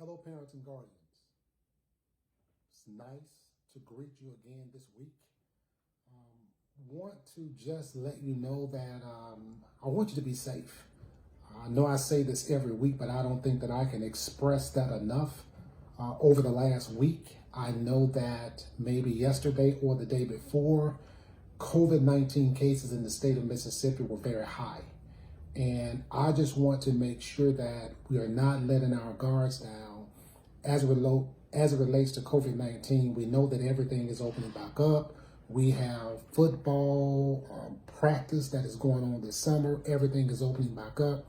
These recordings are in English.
Hello, parents and guardians. It's nice to greet you again this week. Want to just let you know that I want you to be safe. I know I say this every week, but I don't think that I can express that enough. Over the last week, I know that maybe yesterday or the day before, COVID-19 cases in the state of Mississippi were very high. And I just want to make sure that we are not letting our guards down as it relates to COVID-19. We know that everything is opening back up. We have football practice that is going on this summer. Everything is opening back up.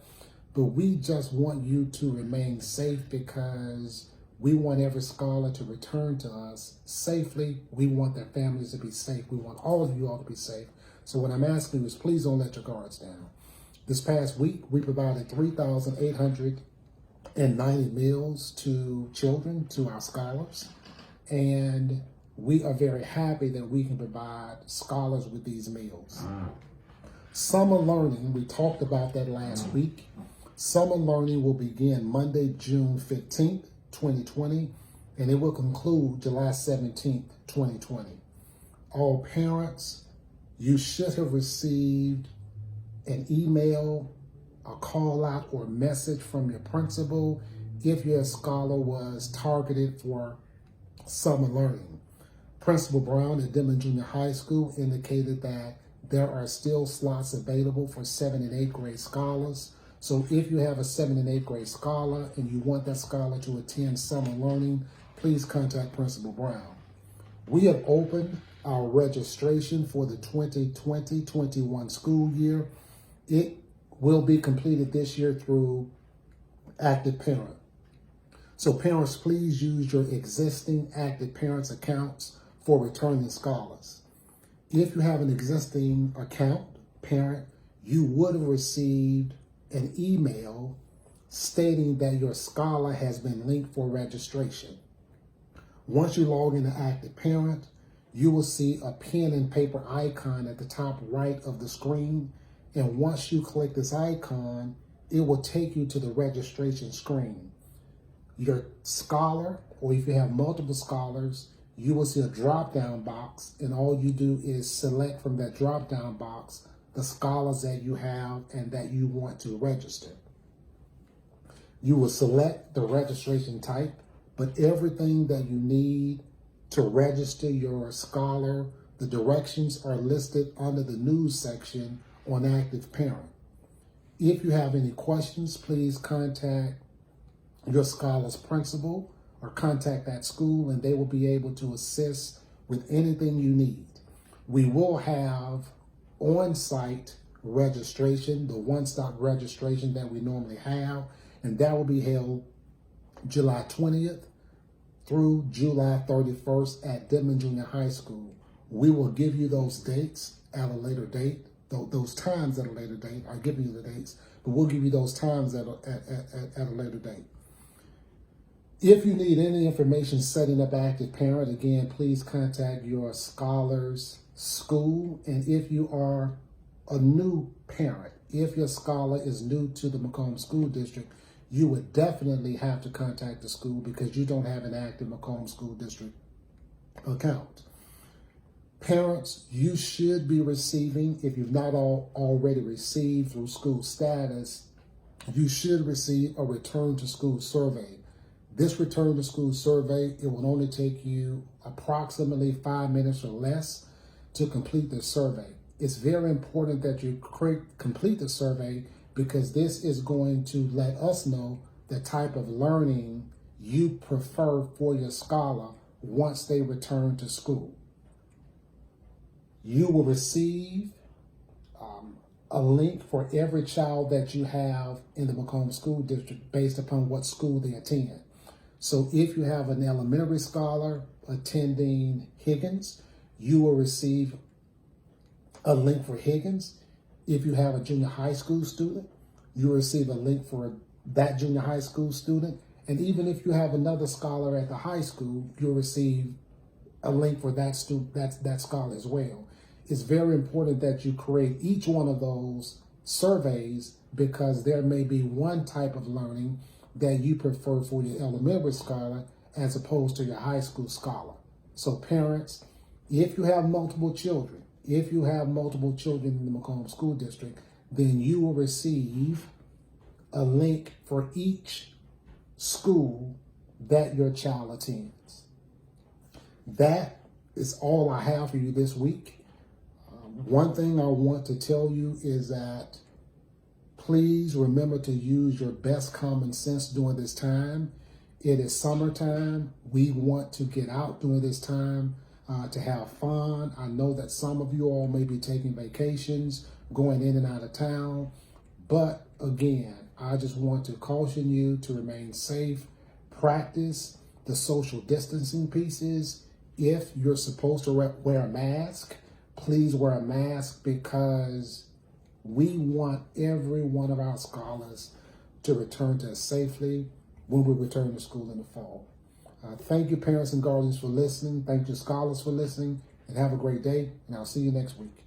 But we just want you to remain safe because we want every scholar to return to us safely. We want their families to be safe. We want all of you all to be safe. So what I'm asking you is please don't let your guards down. This past week, we provided 3,890 meals to children, to our scholars, and we are very happy that we can provide scholars with these meals. Summer learning, we talked about that last week. Summer learning will begin Monday, June 15th, 2020, and it will conclude July 17th, 2020. All parents, you should have received an email, a call out, or message from your principal if your scholar was targeted for summer learning. Principal Brown at Denman Junior High School indicated that there are still slots available for 7th and 8th grade scholars. So if you have a 7th and 8th grade scholar and you want that scholar to attend summer learning, please contact Principal Brown. We have opened our registration for the 2020-21 school year. It will be completed this year through Active Parent. So parents, please use your existing Active Parents accounts for returning scholars. If you have an existing account, parent, you would have received an email stating that your scholar has been linked for registration. Once you log into Active Parent, you will see a pen and paper icon at the top right of the screen. And once you click this icon, it will take you to the registration screen. Your scholar, or if you have multiple scholars, you will see a drop-down box, and all you do is select from that drop-down box the scholars that you have and that you want to register. You will select the registration type, but everything that you need to register your scholar, the directions are listed under the news section on Active Parent. If you have any questions, please contact your scholar's principal or contact that school and they will be able to assist with anything you need. We will have on-site registration, the one-stop registration that we normally have, and that will be held July 20th through July 31st at Denman Junior High School. We will give you those dates at a later date. Those times at a later date. I'll give you the dates, but we'll give you those times at a later date. If you need any information setting up Active Parent, again, please contact your scholar's school. And if you are a new parent, if your scholar is new to the Macomb School District, you would definitely have to contact the school because you don't have an active Macomb School District account. Parents, you should be receiving, if you've not already received through school status, you should receive a return to school survey. This return to school survey, it will only take you approximately 5 minutes or less to complete the survey. It's very important that you complete the survey because this is going to let us know the type of learning you prefer for your scholar once they return to school. You will receive a link for every child that you have in the Macomb School District based upon what school they attend. So if you have an elementary scholar attending Higgins, you will receive a link for Higgins. If you have a junior high school student, you will receive a link for that junior high school student. And even if you have another scholar at the high school, you'll receive a link for that student, that scholar as well. It's very important that you create each one of those surveys because there may be one type of learning that you prefer for your elementary scholar as opposed to your high school scholar. So parents, if you have multiple children, in the Macomb School District, then you will receive a link for each school that your child attends. That is all I have for you this week. One thing I want to tell you is that please remember to use your best common sense during this time. It is summertime. We want to get out during this time to have fun. I know that some of you all may be taking vacations, going in and out of town. But again, I just want to caution you to remain safe. Practice the social distancing pieces. If you're supposed to wear a mask, please wear a mask, because we want every one of our scholars to return to us safely when we return to school in the fall. Thank you, parents and guardians, for listening. Thank you, scholars, for listening. And have a great day. And I'll see you next week.